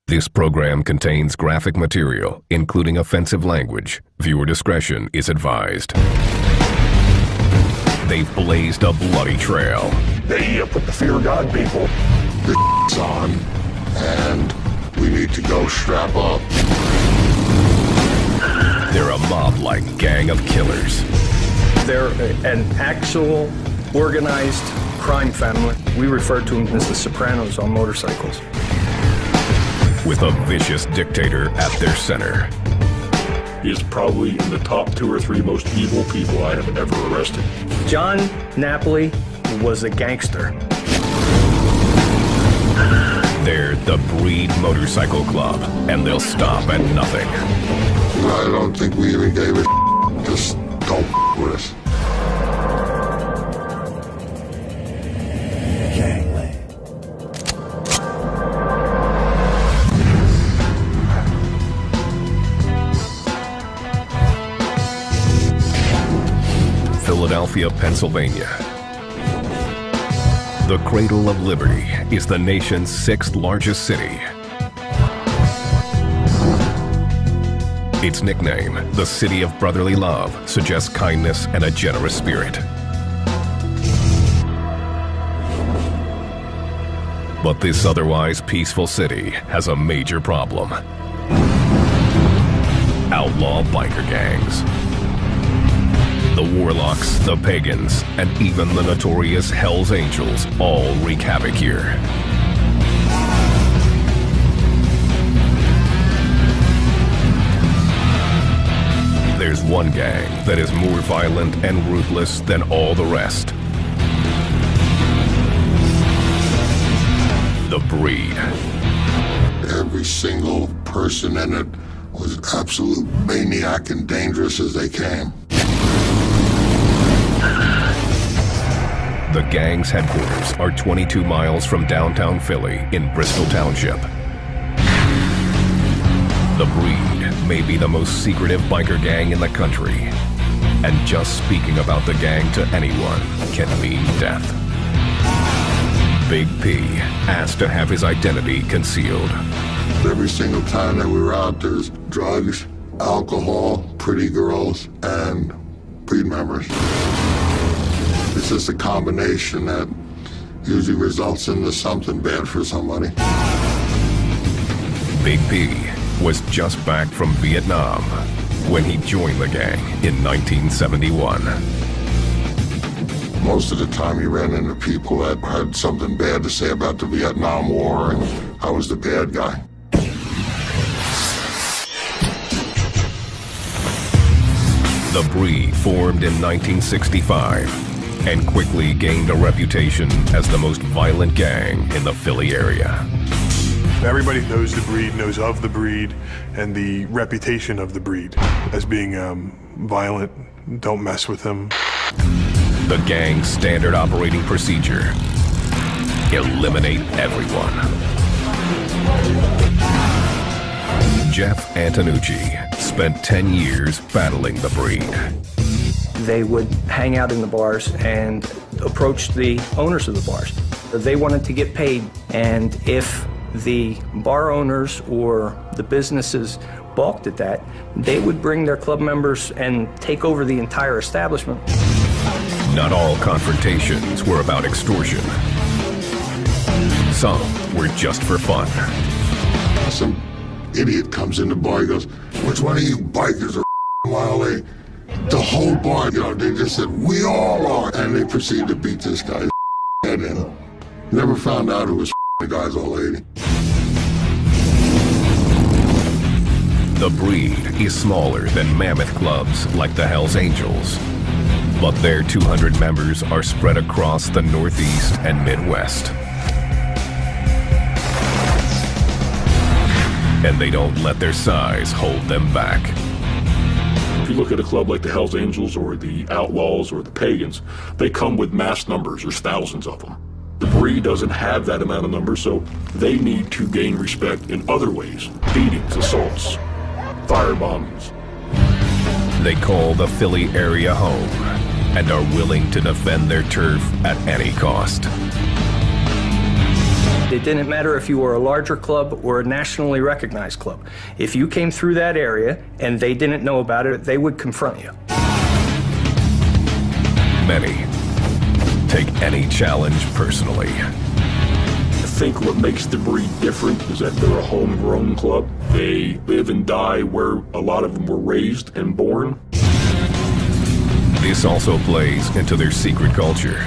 This program contains graphic material, including offensive language. Viewer discretion is advised. They've blazed a bloody trail. They put the fear of God people. The on, and we need to go strap up. They're a mob-like gang of killers. They're an actual organized crime family. We refer to them as the Sopranos on motorcycles. With a vicious dictator at their center. He is probably in the top 2 or 3 most evil people I have ever arrested. John Napoli was a gangster. They're the Breed Motorcycle Club, and they'll stop at nothing. I don't think we even gave a just don't with us. Philadelphia, Pennsylvania. The Cradle of Liberty is the nation's 6th largest city. Its nickname, the City of Brotherly Love, suggests kindness and a generous spirit. But this otherwise peaceful city has a major problem. Outlaw biker gangs. The Warlocks, the Pagans, and even the notorious Hell's Angels all wreak havoc here. There's one gang that is more violent and ruthless than all the rest. The Breed. Every single person in it was absolute maniac and dangerous as they came. The gang's headquarters are 22 miles from downtown Philly in Bristol Township. The Breed may be the most secretive biker gang in the country, and just speaking about the gang to anyone can mean death. Big P asked to have his identity concealed. Every single time that we were out, there's drugs, alcohol, pretty girls, and Breed members. It's just a combination that usually results into something bad for somebody. Big P was just back from Vietnam when he joined the gang in 1971. Most of the time you ran into people that had something bad to say about the Vietnam War, and I was the bad guy. The Breed formed in 1965 and quickly gained a reputation as the most violent gang in the Philly area. Everybody knows the Breed, knows of the Breed, and the reputation of the Breed as being violent, don't mess with them. The gang's standard operating procedure: eliminate everyone. Jeff Antonucci spent 10 years battling the Breed. They would hang out in the bars and approach the owners of the bars. They wanted to get paid, and if the bar owners or the businesses balked at that, they would bring their club members and take over the entire establishment. Not all confrontations were about extortion. Some were just for fun. Some idiot comes in the bar, he goes, "Which one of you bikers are Wiley?" The whole bar, they just said, "We all are," and they proceeded to beat this guy's head in. Never found out who was the guy's old lady. The Breed is smaller than mammoth clubs like the Hell's Angels, but their 200 members are spread across the Northeast and Midwest. And they don't let their size hold them back. If you look at a club like the Hells Angels or the Outlaws or the Pagans, they come with mass numbers. There's thousands of them. The Breed doesn't have that amount of numbers, so they need to gain respect in other ways. Beatings, assaults, firebombings. They call the Philly area home and are willing to defend their turf at any cost. It didn't matter if you were a larger club or a nationally recognized club. If you came through that area and they didn't know about it, they would confront you. Many take any challenge personally. I think what makes the breed different is that they're a homegrown club. They live and die where a lot of them were raised and born. This also plays into their secret culture.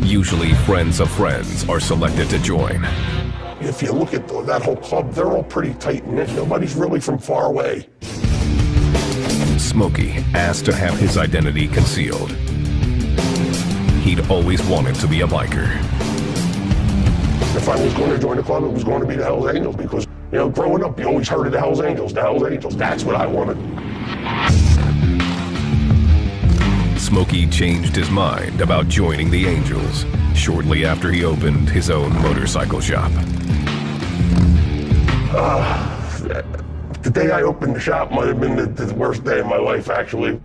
Usually friends of friends are selected to join. If you look at that whole club, they're all pretty tight-knit. Nobody's really from far away. Smokey asked to have his identity concealed. He'd always wanted to be a biker. If I was going to join a club, it was going to be the Hells Angels because, you know, growing up, you always heard of the Hells Angels, the Hells Angels. That's what I wanted. Smokey changed his mind about joining the Angels shortly after he opened his own motorcycle shop. The day I opened the shop might have been the worst day of my life, actually.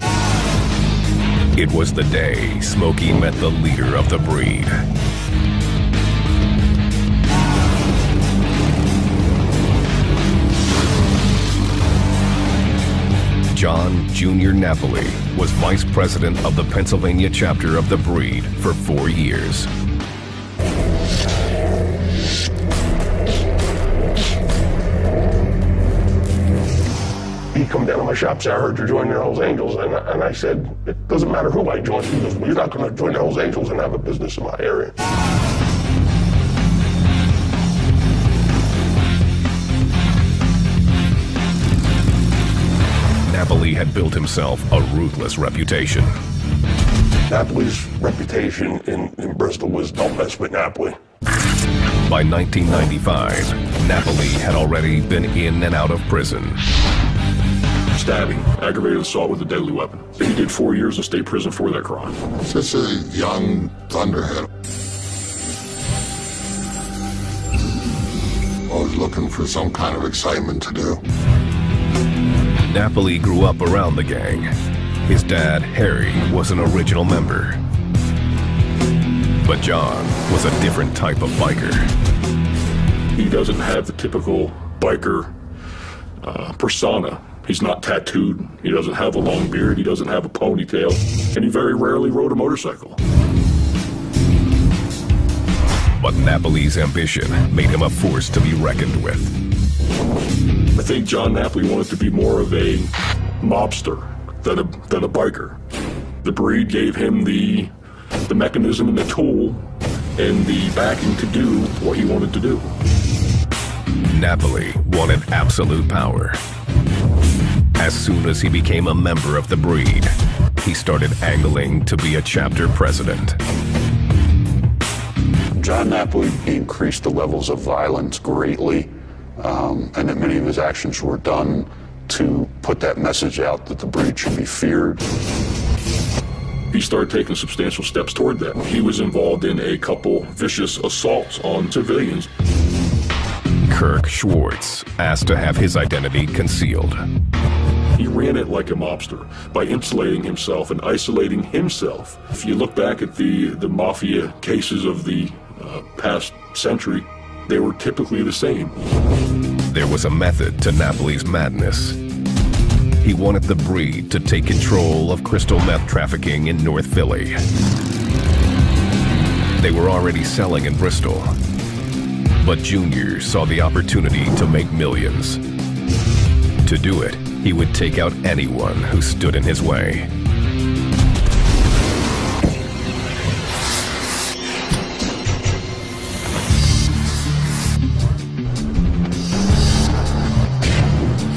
It was the day Smokey met the leader of the breed. John Jr. Napoli was vice president of the Pennsylvania chapter of the breed for 4 years. He come down to my shop, said, I heard you're joining the Hells Angels. And I said, it doesn't matter who I join. He goes, well, you're not going to join the Hells Angels and have a business in my area. Napoli had built himself a ruthless reputation. Napoli's reputation in Bristol was don't mess with Napoli. By 1995, Napoli had already been in and out of prison. Stabbing, aggravated assault with a deadly weapon. He did 4 years in state prison for that crime. Just a young thunderhead. Always looking for some kind of excitement to do. Napoli grew up around the gang. His dad, Harry, was an original member. But John was a different type of biker. He doesn't have the typical biker persona. He's not tattooed. He doesn't have a long beard. He doesn't have a ponytail. And he very rarely rode a motorcycle. But Napoli's ambition made him a force to be reckoned with. I think John Napoli wanted to be more of a mobster than a biker. The breed gave him the mechanism and the tool and the backing to do what he wanted to do. Napoli wanted absolute power. As soon as he became a member of the breed, he started angling to be a chapter president. John Napoli increased the levels of violence greatly, and that many of his actions were done to put that message out that the breed should be feared. He started taking substantial steps toward that. He was involved in a couple vicious assaults on civilians. Kirk Schwartz asked to have his identity concealed. He ran it like a mobster by insulating himself and isolating himself. If you look back at the mafia cases of the past century, they were typically the same. There was a method to Napoli's madness. He wanted the breed to take control of crystal meth trafficking in North Philly. They were already selling in Bristol, but Junior saw the opportunity to make millions. To do it, he would take out anyone who stood in his way.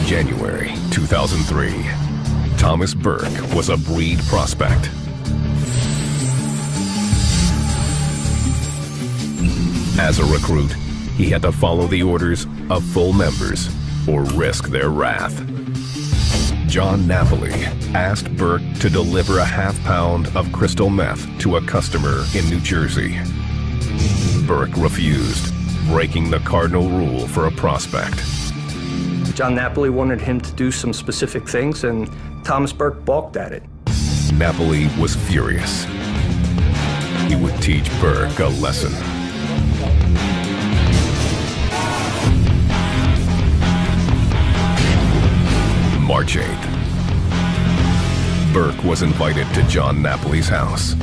January 2003, Thomas Burke was a breed prospect. As a recruit, he had to follow the orders of full members or risk their wrath. John Napoli asked Burke to deliver a half-pound of crystal meth to a customer in New Jersey. Burke refused, breaking the cardinal rule for a prospect. John Napoli wanted him to do some specific things, and Thomas Burke balked at it. Napoli was furious. He would teach Burke a lesson. March 8th. Burke was invited to John Napoli's house.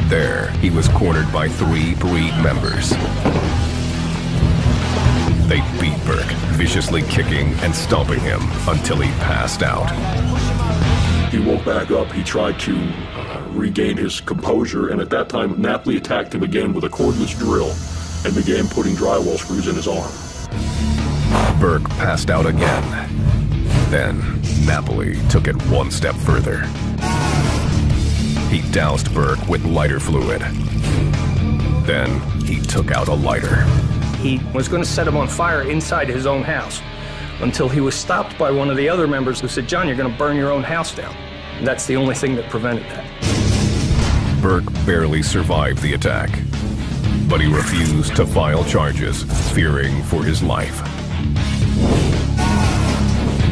There, he was cornered by 3 breed members. They beat Burke, viciously kicking and stomping him until he passed out. He woke back up. He tried to regain his composure, and at that time, Napoli attacked him again with a cordless drill and began putting drywall screws in his arm. Burke passed out again. Then, Napoli took it one step further. He doused Burke with lighter fluid. Then, he took out a lighter. He was going to set him on fire inside his own house until he was stopped by one of the other members who said, "John, you're going to burn your own house down." And that's the only thing that prevented that. Burke barely survived the attack, but he refused to file charges, fearing for his life.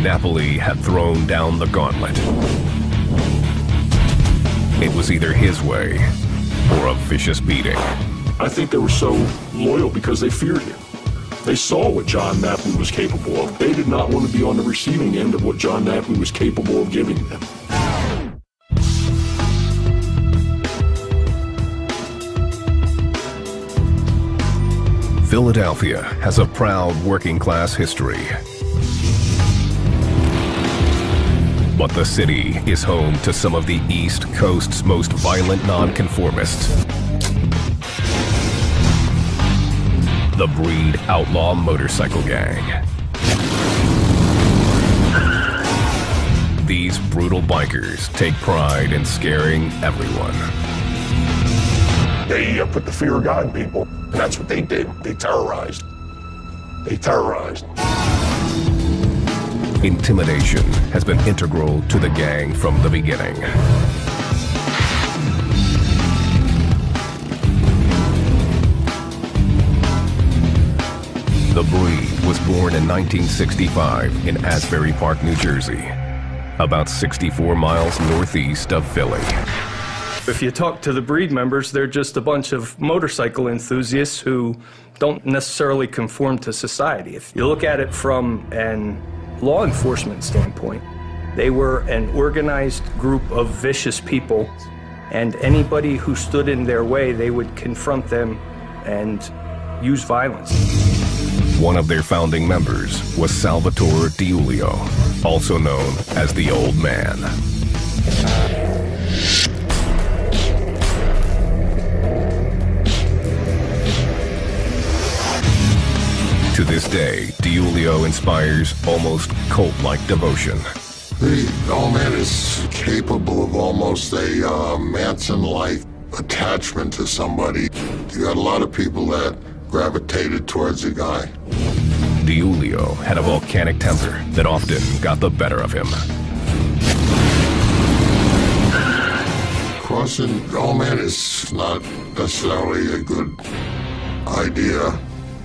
Napoli had thrown down the gauntlet. It was either his way or a vicious beating. I think they were so loyal because they feared him. They saw what John Napoli was capable of. They did not want to be on the receiving end of what John Napoli was capable of giving them. Philadelphia has a proud working-class history. But the city is home to some of the East Coast's most violent nonconformists. The Breed Outlaw Motorcycle Gang. These brutal bikers take pride in scaring everyone. They put the fear of God in people, and that's what they did. They terrorized. They terrorized. Intimidation has been integral to the gang from the beginning. The Breed was born in 1965 in Asbury Park, New Jersey, about 64 miles northeast of Philly. If you talk to the Breed members, they're just a bunch of motorcycle enthusiasts who don't necessarily conform to society. If you look at it from an law enforcement standpoint, they were an organized group of vicious people, and anybody who stood in their way, they would confront them and use violence. One of their founding members was Salvatore DiIulio, also known as the Old Man. To this day, DiIulio inspires almost cult-like devotion. The Old Man is capable of almost a Manson-like attachment to somebody. You got a lot of people that gravitated towards the guy. DiIulio had a volcanic temper that often got the better of him. Crossing the Old Man is not necessarily a good idea.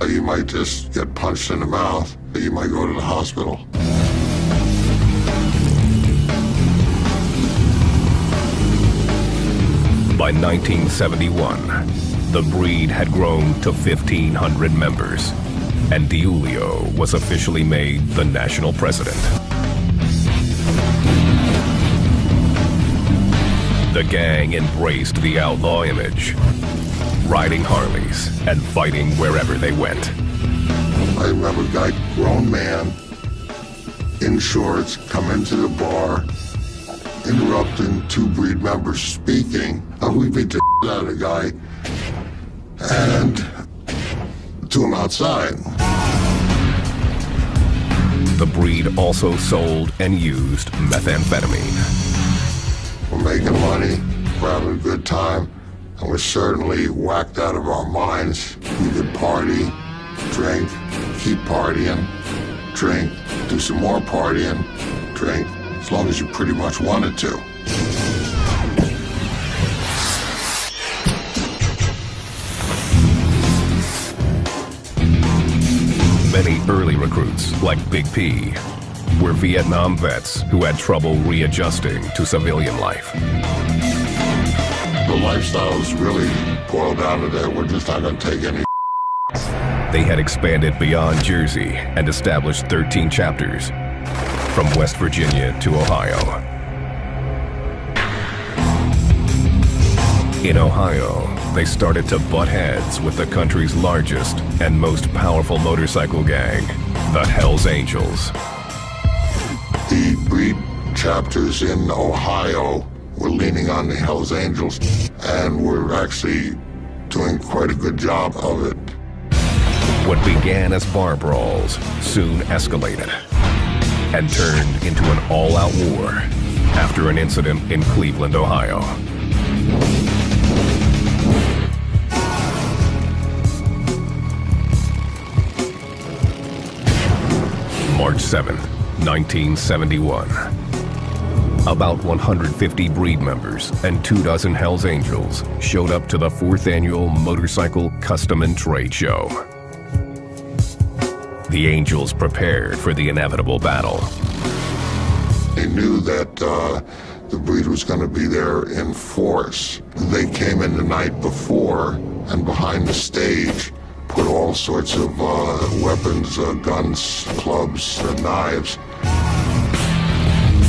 You might just get punched in the mouth. You might go to the hospital. By 1971, the Breed had grown to 1,500 members, and DiIulio was officially made the national president. The gang embraced the outlaw image, riding Harleys and fighting wherever they went. I remember a guy, grown man, in shorts, come into the bar, interrupting 2 Breed members speaking. We beat the out of the guy and threw him outside. The Breed also sold and used methamphetamine. We're making money, we're having a good time, and we're certainly whacked out of our minds. We could party, drink, keep partying, drink, do some more partying, drink, as long as you pretty much wanted to. Many early recruits, like Big P, were Vietnam vets who had trouble readjusting to civilian life. The lifestyle is really boiled down to that. We're just not going to take any. They had expanded beyond Jersey and established 13 chapters. from West Virginia to Ohio. In Ohio, they started to butt heads with the country's largest and most powerful motorcycle gang, the Hells Angels. The breed chapters in Ohio were leaning on the Hells Angels, and were actually doing quite a good job of it. What began as bar brawls soon escalated and turned into an all-out war after an incident in Cleveland, Ohio. March 7th, 1971. About 150 breed members and 24 Hells Angels showed up to the 4th annual Motorcycle Custom and Trade Show. The Angels prepared for the inevitable battle. They knew that the breed was going to be there in force. They came in the night before, and behind the stage put all sorts of weapons, guns, clubs, knives.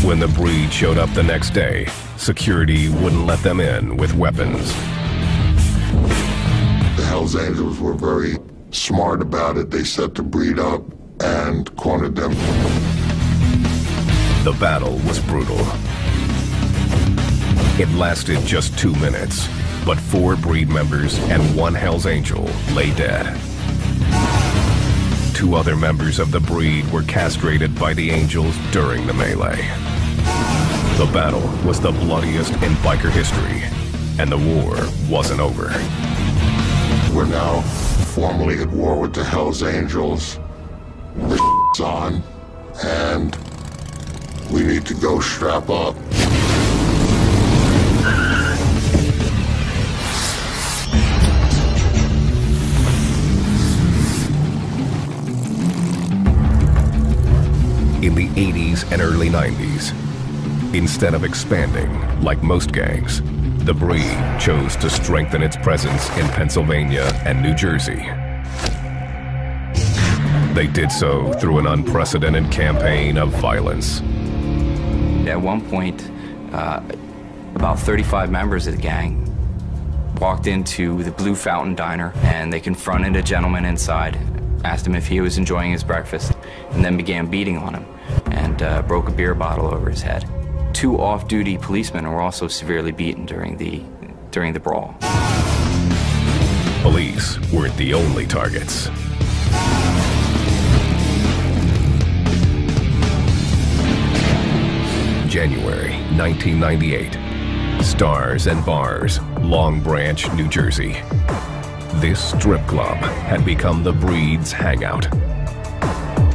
When the breed showed up the next day, security wouldn't let them in with weapons. The Hells Angels were very smart about it. They set the breed up and cornered them. The battle was brutal. It lasted just 2 minutes, but 4 breed members and 1 Hells Angel lay dead. 2 other members of the breed were castrated by the Angels during the melee. The battle was the bloodiest in biker history, and the war wasn't over. We're now formally at war with the Hells Angels. The shit's on, and we need to go strap up. In the 80s and early 90s, instead of expanding like most gangs, the breed chose to strengthen its presence in Pennsylvania and New Jersey. They did so through an unprecedented campaign of violence. At one point, about 35 members of the gang walked into the Blue Fountain Diner, and they confronted a gentleman inside, asked him if he was enjoying his breakfast, and then began beating on him and broke a beer bottle over his head. 2 off-duty policemen were also severely beaten during the brawl. Police weren't the only targets. January 1998. Stars and Bars, Long Branch, New Jersey. This strip club had become the breed's hangout.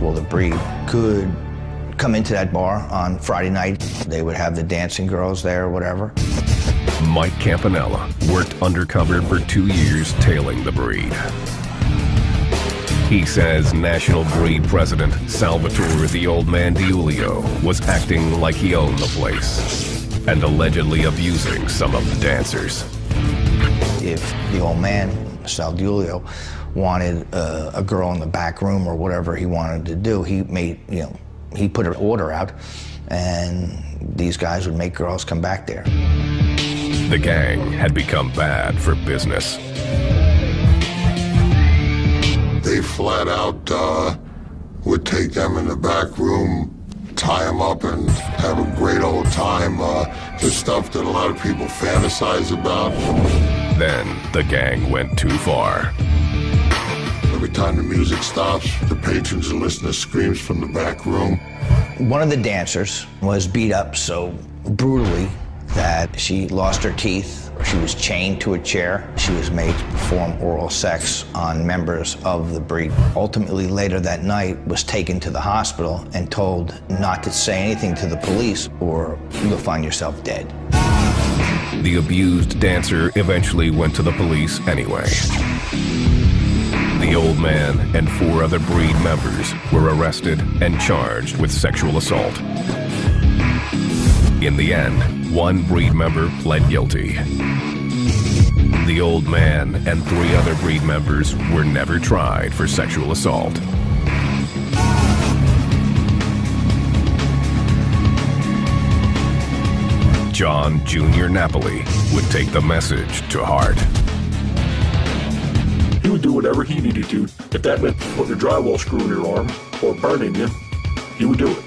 Well, the breed could come into that bar on Friday night. They would have the dancing girls there or whatever. Mike Campanella worked undercover for 2 years tailing the breed. He says National Breed President Salvatore the Old Man DiUlio was acting like he owned the place and allegedly abusing some of the dancers. If the old man, Sal DiUlio, wanted a girl in the back room or whatever he wanted to do, he put an order out, and these guys would make girls come back there. The gang had become bad for business. They flat out would take them in the back room, tie them up, and have a great old time. The stuff that a lot of people fantasize about. Then the gang went too far. Every time the music stops, the patrons are listening to screams from the back room. One of the dancers was beat up so brutally that she lost her teeth. She was chained to a chair. She was made to perform oral sex on members of the breed. Ultimately, later that night, was taken to the hospital and told not to say anything to the police or you'll find yourself dead. The abused dancer eventually went to the police anyway. The old man and 4 other breed members were arrested and charged with sexual assault. In the end, 1 breed member pled guilty. The old man and 3 other breed members were never tried for sexual assault. John Jr. Napoli would take the message to heart. He would do whatever he needed to. If that meant putting a drywall screw in your arm or burning you, he would do it.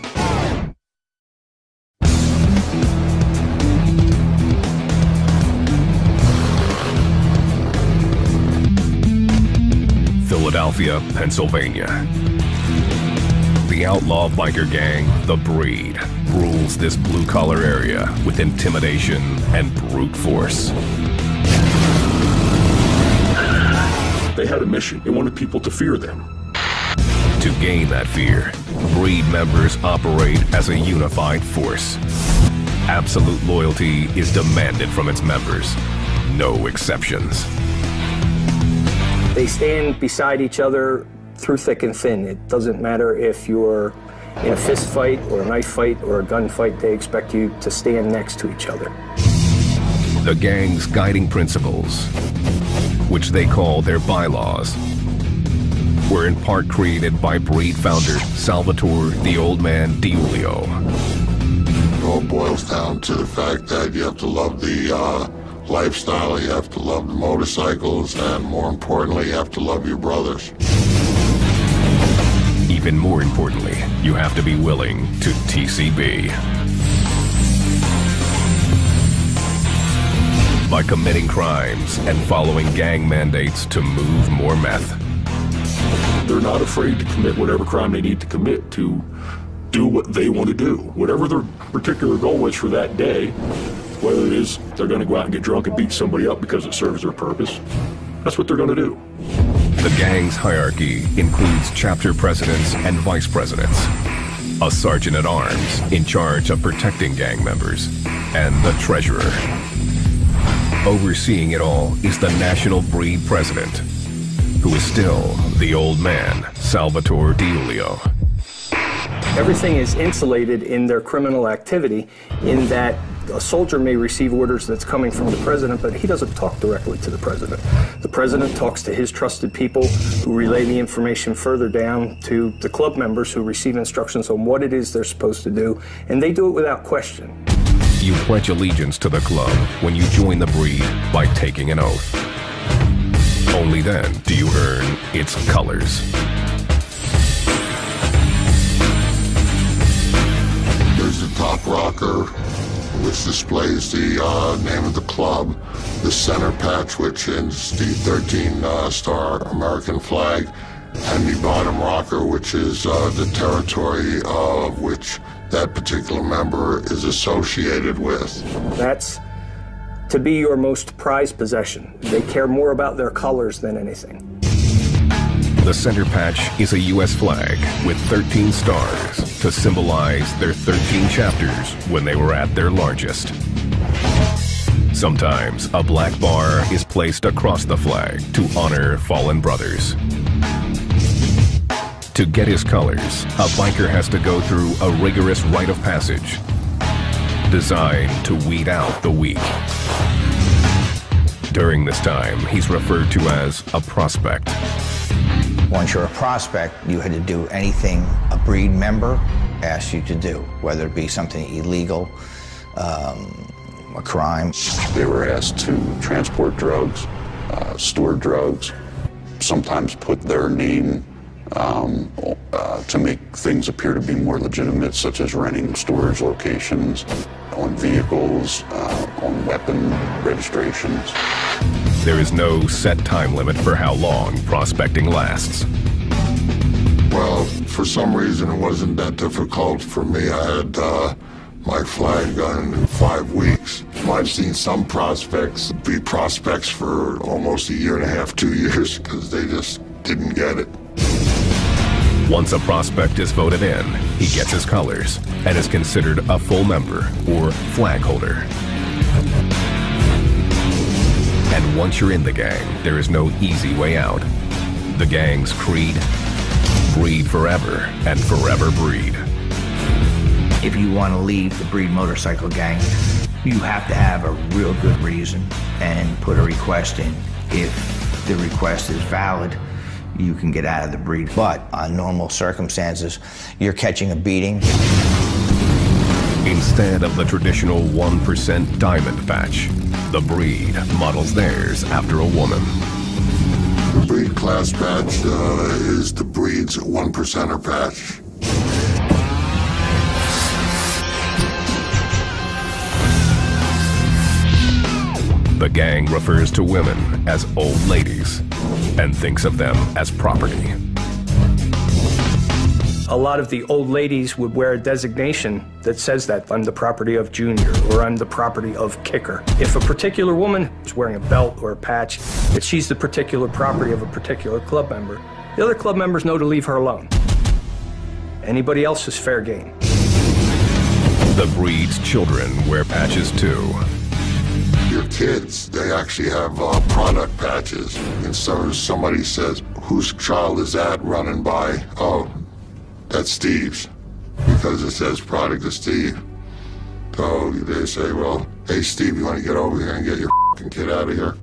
Philadelphia, Pennsylvania. The outlaw biker gang, The Breed, rules this blue-collar area with intimidation and brute force. They had a mission. They wanted people to fear them. To gain that fear, Breed members operate as a unified force. Absolute loyalty is demanded from its members. No exceptions. They stand beside each other through thick and thin. It doesn't matter if you're in a fist fight or a knife fight or a gun fight, they expect you to stand next to each other. The gang's guiding principles, which they call their bylaws, were in part created by Breed founder Salvatore "the Old Man" Diulio. It all boils down to the fact that you have to love the lifestyle, you have to love the motorcycles, and more importantly, you have to love your brothers. Even more importantly, you have to be willing to TCB. By committing crimes and following gang mandates to move more meth. They're not afraid to commit whatever crime they need to commit to do what they want to do. Whatever their particular goal is for that day, whether it is they're going to go out and get drunk and beat somebody up because it serves their purpose, that's what they're going to do. The gang's hierarchy includes chapter presidents and vice presidents, a sergeant-at-arms in charge of protecting gang members, and the treasurer. Overseeing it all is the National Breed president, who is still the old man, Salvatore Diulio. Everything is insulated in their criminal activity in that a soldier may receive orders that's coming from the president, but he doesn't talk directly to the president. The president talks to his trusted people who relay the information further down to the club members who receive instructions on what it is they're supposed to do, and they do it without question. You pledge allegiance to the club when you join the Breed by taking an oath. Only then do you earn its colors. There's the top rocker, which displays the name of the club, the center patch, which is the 13-star American flag, and the bottom rocker, which is the territory of which that particular member is associated with. That's to be your most prized possession. They care more about their colors than anything. The center patch is a U.S. flag with 13 stars to symbolize their 13 chapters when they were at their largest. Sometimes a black bar is placed across the flag to honor fallen brothers. To get his colors, a biker has to go through a rigorous rite of passage designed to weed out the weak. During this time, he's referred to as a prospect. Once you're a prospect, you had to do anything a Breed member asked you to do, whether it be something illegal, a crime. They were asked to transport drugs, store drugs, sometimes put their name to make things appear to be more legitimate, such as renting storage locations, on vehicles, on weapon registrations. There is no set time limit for how long prospecting lasts. Well, for some reason it wasn't that difficult for me. I had my flag gun in 5 weeks. I've seen some prospects be prospects for almost 1.5 years, 2 years, because they just didn't get it. Once a prospect is voted in, he gets his colors and is considered a full member or flag holder. And once you're in the gang, there is no easy way out. The gang's creed: breed forever and forever breed. If you want to leave the Breed motorcycle gang, you have to have a real good reason and put a request in. If the request is valid, you can get out of the Breed. But on normal circumstances, you're catching a beating. Instead of the traditional 1% diamond patch, the breed models theirs after a woman. The breed class patch is the breed's 1%er patch. The gang refers to women as old ladies and thinks of them as property. A lot of the old ladies would wear a designation that says that I'm the property of Junior or I'm the property of Kicker. If a particular woman is wearing a belt or a patch, that she's the particular property of a particular club member, the other club members know to leave her alone. Anybody else is fair game. The breed's children wear patches too. Your kids, they actually have product patches. And so somebody says, whose child is that running by? Oh, that's Steve's, because it says product of Steve. So they say, well, hey Steve, you want to get over here and get your f***ing kid out of here?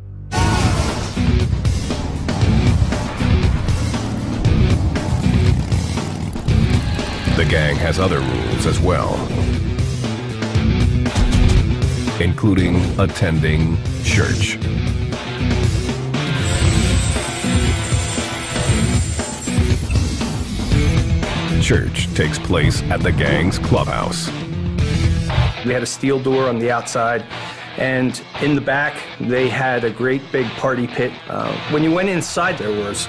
The gang has other rules as well, including attending church. Church takes place at the gang's clubhouse. We had a steel door on the outside, and in the back, they had a great big party pit. When you went inside, there was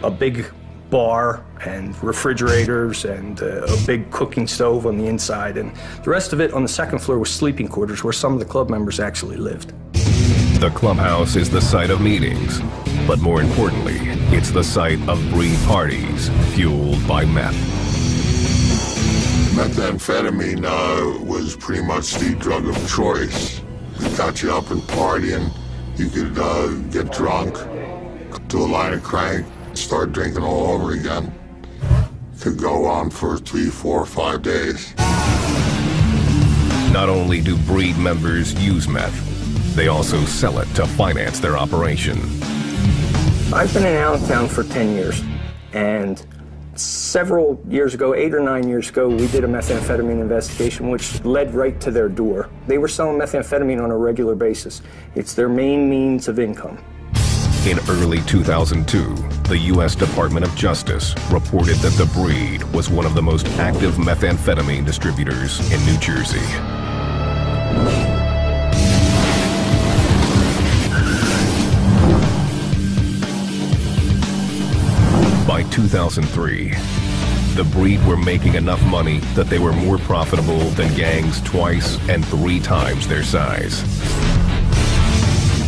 a big bar and refrigerators and a big cooking stove on the inside, and the rest of it on the second floor was sleeping quarters where some of the club members actually lived. The clubhouse is the site of meetings, but more importantly, it's the site of breed parties fueled by meth. Methamphetamine was pretty much the drug of choice. It got you up and partying. You could get drunk, do a line of crank, start drinking all over again. Could go on for 3, 4, 5 days. Not only do breed members use meth, they also sell it to finance their operation. I've been in Allentown for 10 years, and several years ago, 8 or 9 years ago, we did a methamphetamine investigation which led right to their door. They were selling methamphetamine on a regular basis. It's their main means of income. In early 2002, the U.S. Department of Justice reported that the breed was one of the most active methamphetamine distributors in New Jersey. By 2003, the breed were making enough money that they were more profitable than gangs twice and 3 times their size.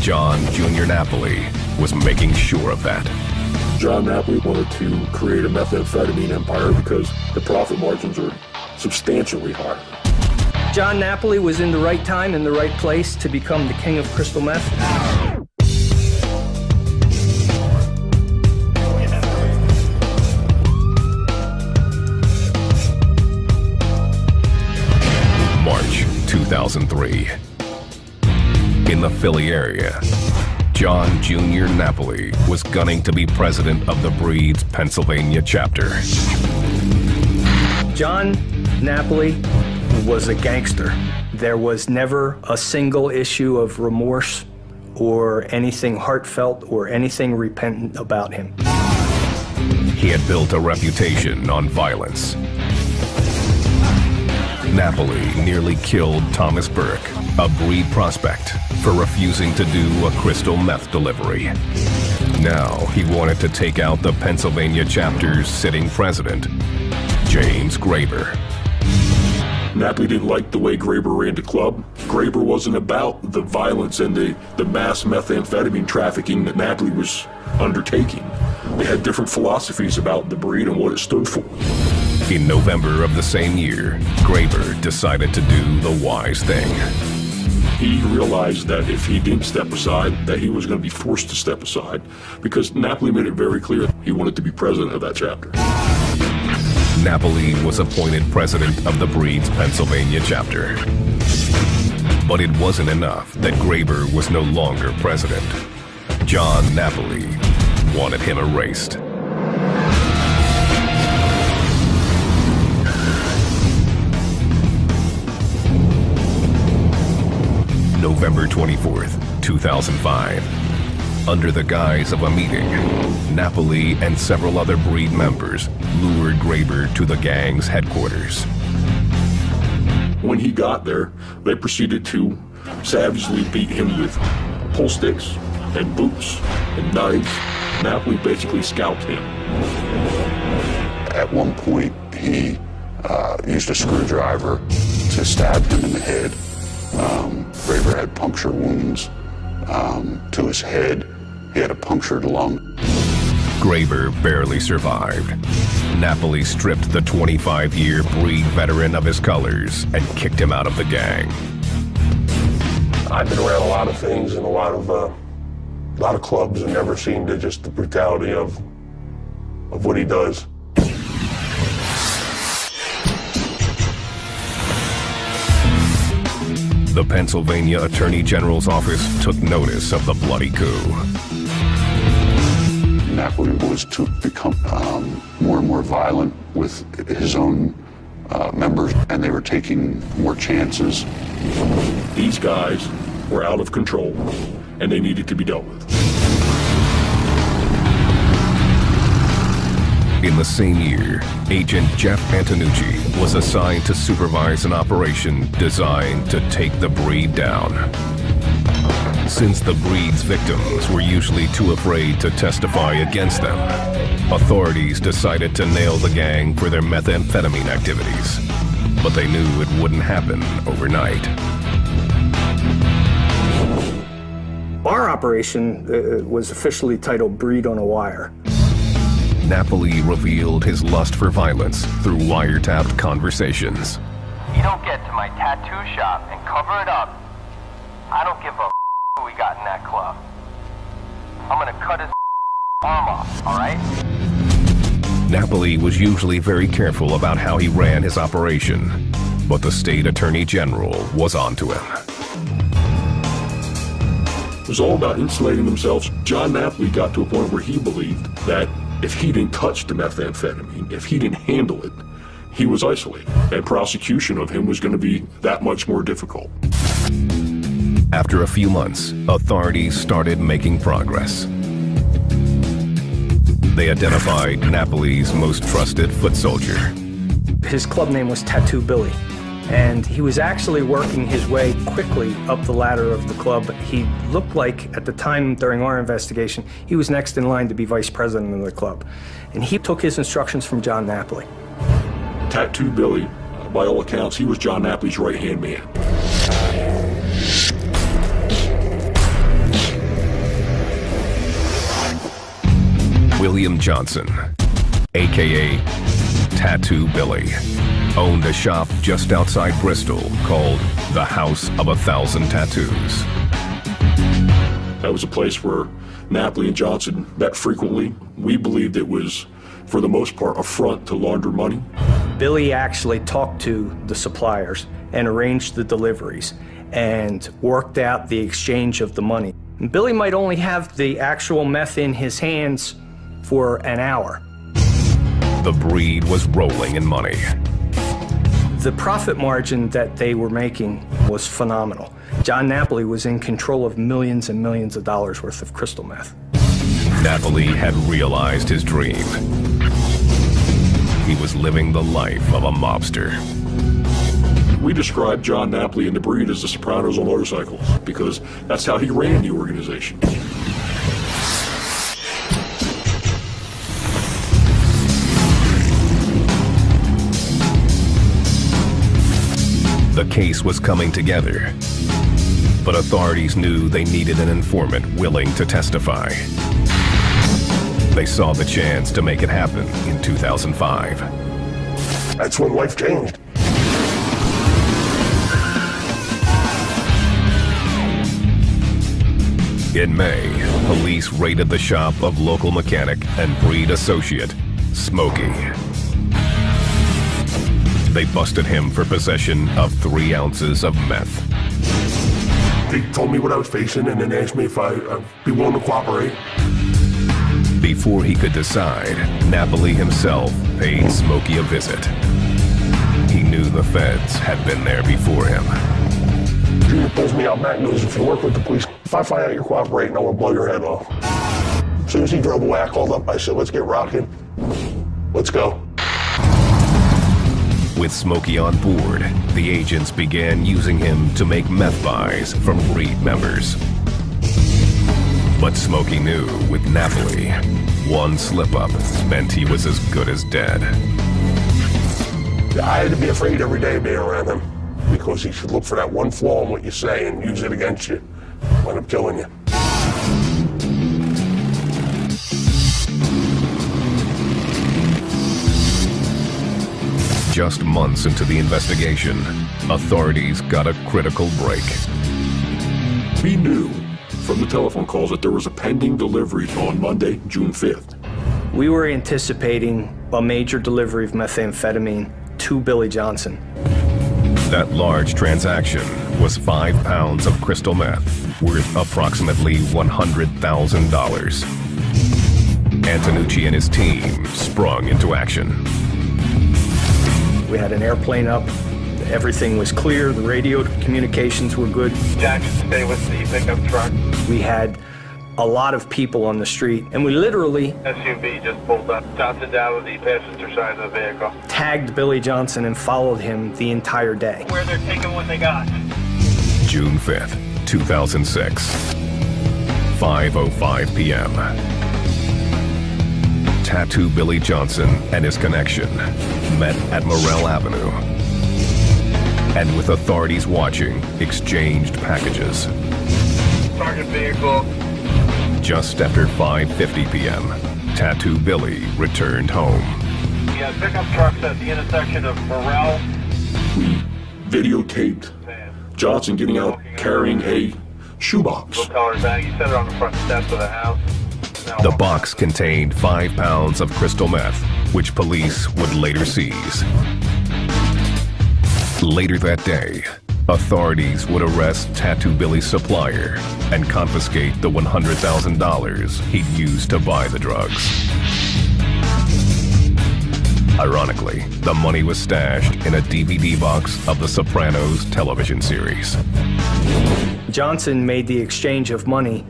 John Jr. Napoli was making sure of that. John Napoli wanted to create a methamphetamine empire because the profit margins are substantially higher. John Napoli was in the right time in the right place to become the king of crystal meth. March 2003. In the Philly area, John Jr. Napoli was gunning to be president of the breed's Pennsylvania chapter. John Napoli was a gangster. There was never a single issue of remorse or anything heartfelt or anything repentant about him. He had built a reputation on violence. Napoli nearly killed Thomas Burke, a breed prospect, for refusing to do a crystal meth delivery. Now he wanted to take out the Pennsylvania chapter's sitting president, James Graber. Napoli didn't like the way Graber ran the club. Graber wasn't about the violence and the mass methamphetamine trafficking that Napoli was undertaking. They had different philosophies about the breed and what it stood for. In November of the same year, Graber decided to do the wise thing. He realized that if he didn't step aside, that he was going to be forced to step aside, because Napoli made it very clear he wanted to be president of that chapter. Napoli was appointed president of the breed's Pennsylvania chapter. But it wasn't enough that Graber was no longer president. John Napoli wanted him erased. November 24th, 2005. Under the guise of a meeting, Napoli and several other breed members lured Graber to the gang's headquarters. When he got there, they proceeded to savagely beat him with pull sticks and boots and knives. Napoli basically scalped him. At one point, he used a screwdriver to stab him in the head. Graber had puncture wounds to his head. He had a punctured lung. Graber barely survived. Napoli stripped the 25-year breed veteran of his colors and kicked him out of the gang. I've been around a lot of things and a lot of clubs and never seen just the brutality of what he does. The Pennsylvania Attorney General's office took notice of the bloody coup. Napoli was to become more and more violent with his own members, and they were taking more chances. These guys were out of control, and they needed to be dealt with. In the same year, Agent Jeff Antonucci was assigned to supervise an operation designed to take the breed down. Since the breed's victims were usually too afraid to testify against them, authorities decided to nail the gang for their methamphetamine activities. But they knew it wouldn't happen overnight. Our operation was officially titled Breed on a Wire. Napoli revealed his lust for violence through wiretapped conversations. You don't get to my tattoo shop and cover it up. I don't give a who we got in that club. I'm gonna cut his arm off, all right? Napoli was usually very careful about how he ran his operation, but the state attorney general was onto him. It was all about insulating themselves. John Napoli got to a point where he believed that if he didn't touch the methamphetamine, if he didn't handle it, he was isolated, and prosecution of him was going to be that much more difficult. After a few months, authorities started making progress. They identified Napoli's most trusted foot soldier. His club name was Tattoo Billy, and he was actually working his way quickly up the ladder of the club. He looked like, at the time during our investigation, he was next in line to be vice president of the club. And he took his instructions from John Napoli. Tattoo Billy, by all accounts, he was John Napoli's right-hand man. William Johnson, aka Tattoo Billy, owned a shop just outside Bristol called the House of 1,000 Tattoos. That was a place where Napoli and Johnson met frequently. We believed it was, for the most part, a front to launder money. Billy actually talked to the suppliers and arranged the deliveries and worked out the exchange of the money. And Billy might only have the actual meth in his hands for an hour. The breed was rolling in money. The profit margin that they were making was phenomenal. John Napoli was in control of millions and millions of dollars worth of crystal meth. Napoli had realized his dream. He was living the life of a mobster. We described John Napoli and the breed as the Sopranos on motorcycles because that's how he ran the organization. The case was coming together, but authorities knew they needed an informant willing to testify. They saw the chance to make it happen in 2005. That's when life changed. In May, police raided the shop of local mechanic and breed associate, Smokey. They busted him for possession of 3 ounces of meth. They told me what I was facing and then asked me if I'd be willing to cooperate. Before he could decide, Napoli himself paid Smokey a visit. He knew the feds had been there before him. Junior pulls me out back and goes, if you work with the police, if I find out you're cooperating, I'm gonna blow your head off. As soon as he drove away, I called up, I said, let's get rocking. Let's go. With Smokey on board, the agents began using him to make meth buys from Breed members. But Smokey knew with Napoli, one slip-up meant he was as good as dead. I had to be afraid every day being around him because he should look for that one flaw in what you say and use it against you. Wind up killing you. Just months into the investigation, authorities got a critical break. We knew from the telephone calls that there was a pending delivery on Monday, June 5th. We were anticipating a major delivery of methamphetamine to Billy Johnson. That large transaction was 5 pounds of crystal meth, worth approximately $100,000. Antonucci and his team sprung into action. We had an airplane up, everything was clear, the radio communications were good. Jackson, stay with the pickup truck. We had a lot of people on the street, and we literally SUV just pulled up. Johnson down with the passenger side of the vehicle. tagged Billy Johnson and followed him the entire day. Where they're taking what they got. June 5th, 2006, 5:05 p.m. Tattoo Billy Johnson and his connection met at Morrell Avenue, and with authorities watching, exchanged packages. Target vehicle. Just after 5:50 p.m., Tattoo Billy returned home. We got pickup trucks at the intersection of Morrell. We videotaped Johnson getting out carrying a shoebox. We'll tell her bag. He set it on the front steps of the house. The box contained 5 pounds of crystal meth, which police would later seize. Later that day, authorities would arrest Tattoo Billy's supplier and confiscate the $100,000 he'd used to buy the drugs. Ironically, the money was stashed in a DVD box of The Sopranos television series. Johnson made the exchange of money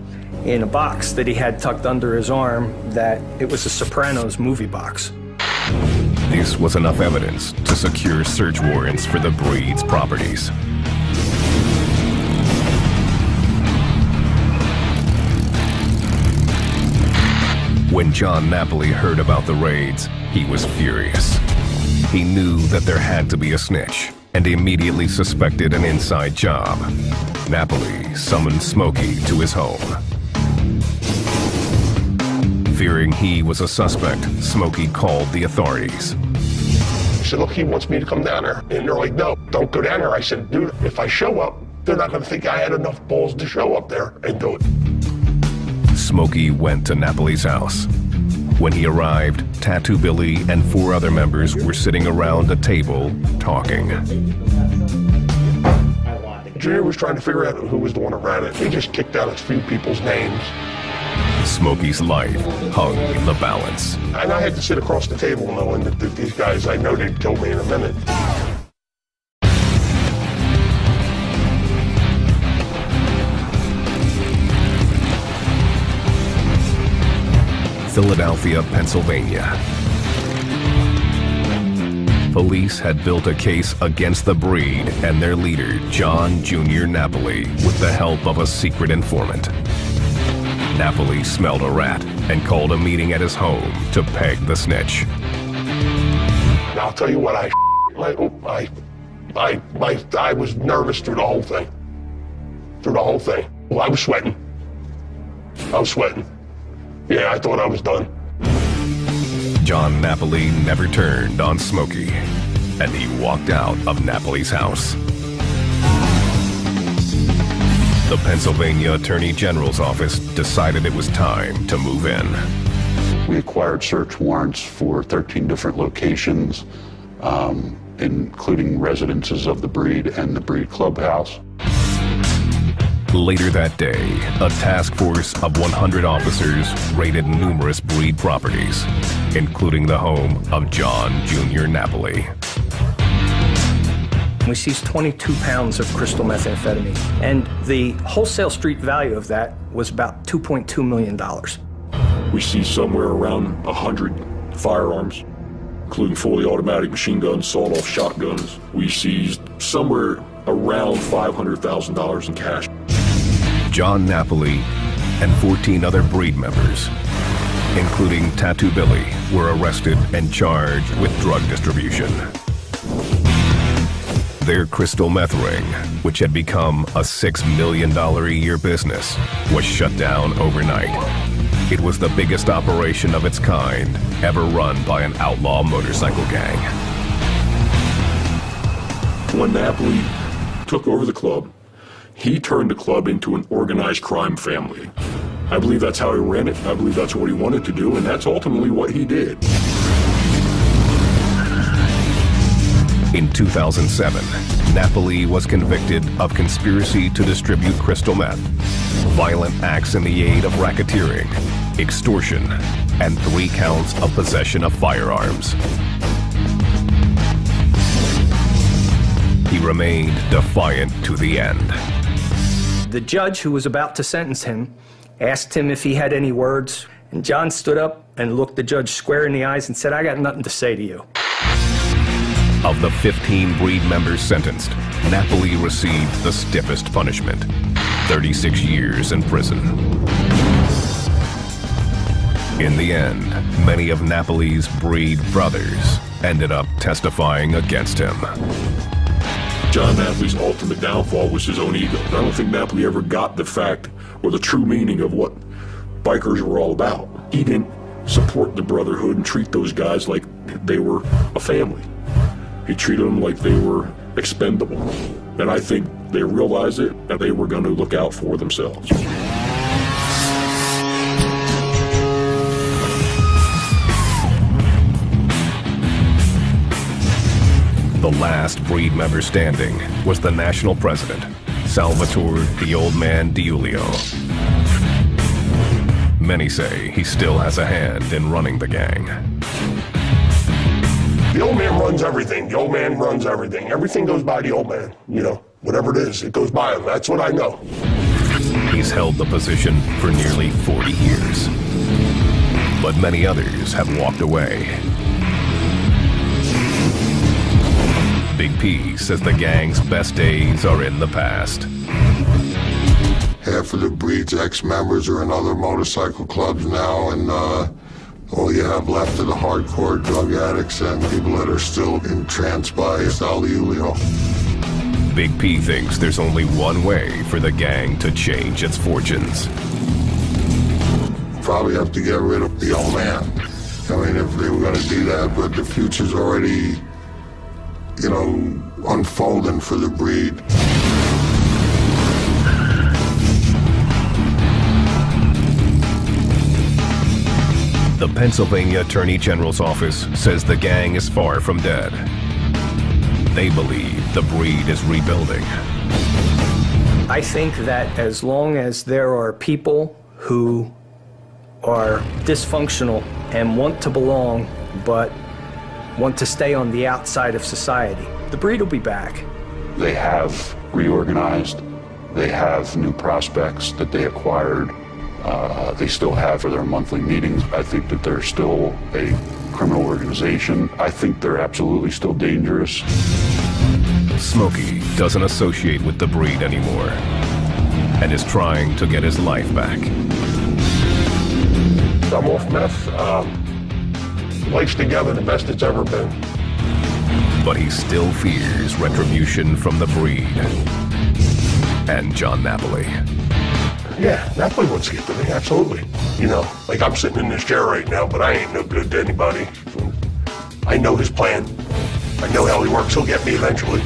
in a box that he had tucked under his arm that it was a Sopranos movie box. This was enough evidence to secure search warrants for the Breed's properties. When John Napoli heard about the raids, he was furious. He knew that there had to be a snitch and immediately suspected an inside job. Napoli summoned Smokey to his home. Fearing he was a suspect, Smokey called the authorities. He said, look, he wants me to come down there. And they're like, no, don't go down there. I said, dude, if I show up, they're not going to think I had enough balls to show up there and do it. Smokey went to Napoli's house. When he arrived, Tattoo Billy and 4 other members were sitting around a table talking. Junior was trying to figure out who was the one that ran it. He just kicked out a few people's names. Smokey's life hung in the balance. And I had to sit across the table knowing that these guys, I know they'd kill me in a minute. Philadelphia, Pennsylvania. Police had built a case against the Breed and their leader, John Jr. Napoli, with the help of a secret informant. Napoli smelled a rat and called a meeting at his home to peg the snitch. Now, I'll tell you what, I was nervous through the whole thing. Well, I was sweating. Yeah, I thought I was done. John Napoli never turned on Smokey, and he walked out of Napoli's house. The Pennsylvania Attorney General's office decided it was time to move in. We acquired search warrants for 13 different locations, including residences of the Breed and the Breed Clubhouse. Later that day, a task force of 100 officers raided numerous Breed properties, including the home of John Jr. Napoli. We seized 22 pounds of crystal methamphetamine, and the wholesale street value of that was about $2.2 million. We seized somewhere around 100 firearms, including fully automatic machine guns, sawed-off shotguns. We seized somewhere around $500,000 in cash. John Napoli and 14 other breed members, including Tattoo Billy, were arrested and charged with drug distribution. Their crystal meth ring, which had become a $6 million a year business, was shut down overnight. It was the biggest operation of its kind ever run by an outlaw motorcycle gang. When Napoli took over the club, he turned the club into an organized crime family. I believe that's how he ran it. I believe that's what he wanted to do, and that's ultimately what he did. In 2007, Napoli was convicted of conspiracy to distribute crystal meth, violent acts in the aid of racketeering, extortion, and 3 counts of possession of firearms. He remained defiant to the end. The judge who was about to sentence him asked him if he had any words, and John stood up and looked the judge square in the eyes and said, "I got nothing to say to you." Of the 15 breed members sentenced, Napoli received the stiffest punishment, 36 years in prison. In the end, many of Napoli's breed brothers ended up testifying against him. John Napoli's ultimate downfall was his own ego. I don't think Napoli ever got the fact or the true meaning of what bikers were all about. He didn't support the brotherhood and treat those guys like they were a family. He treated them like they were expendable. And I think they realized it, and they were going to look out for themselves. The last breed member standing was the national president, Salvatore "the Old Man" DiIulio. Many say he still has a hand in running the gang. The old man runs everything. The old man runs everything. Everything goes by the old man. You know, whatever it is, it goes by him. That's what I know. He's held the position for nearly 40 years. But many others have walked away. Big P says the gang's best days are in the past. Half of the breed's ex-members are in other motorcycle clubs now, and all you have left are the hardcore drug addicts and people that are still entranced by DiIulio. Big P thinks there's only one way for the gang to change its fortunes. Probably have to get rid of the old man. I mean, if they were going to do that, but the future's already, you know, unfolding for the breed. The Pennsylvania Attorney General's office says the gang is far from dead. They believe the breed is rebuilding. I think that as long as there are people who are dysfunctional and want to belong, but want to stay on the outside of society, the breed will be back. They have reorganized. They have new prospects that they acquired. They still have for their monthly meetings. I think that they're still a criminal organization. I think they're absolutely still dangerous. Smokey doesn't associate with the breed anymore and is trying to get his life back. I'm off meth. Life's together the best it's ever been. But he still fears retribution from the breed and John Napoli. Yeah, Napoli wants to get to me, absolutely. You know, like I'm sitting in this chair right now, but I ain't no good to anybody. I know his plan. I know how he works. He'll get me eventually.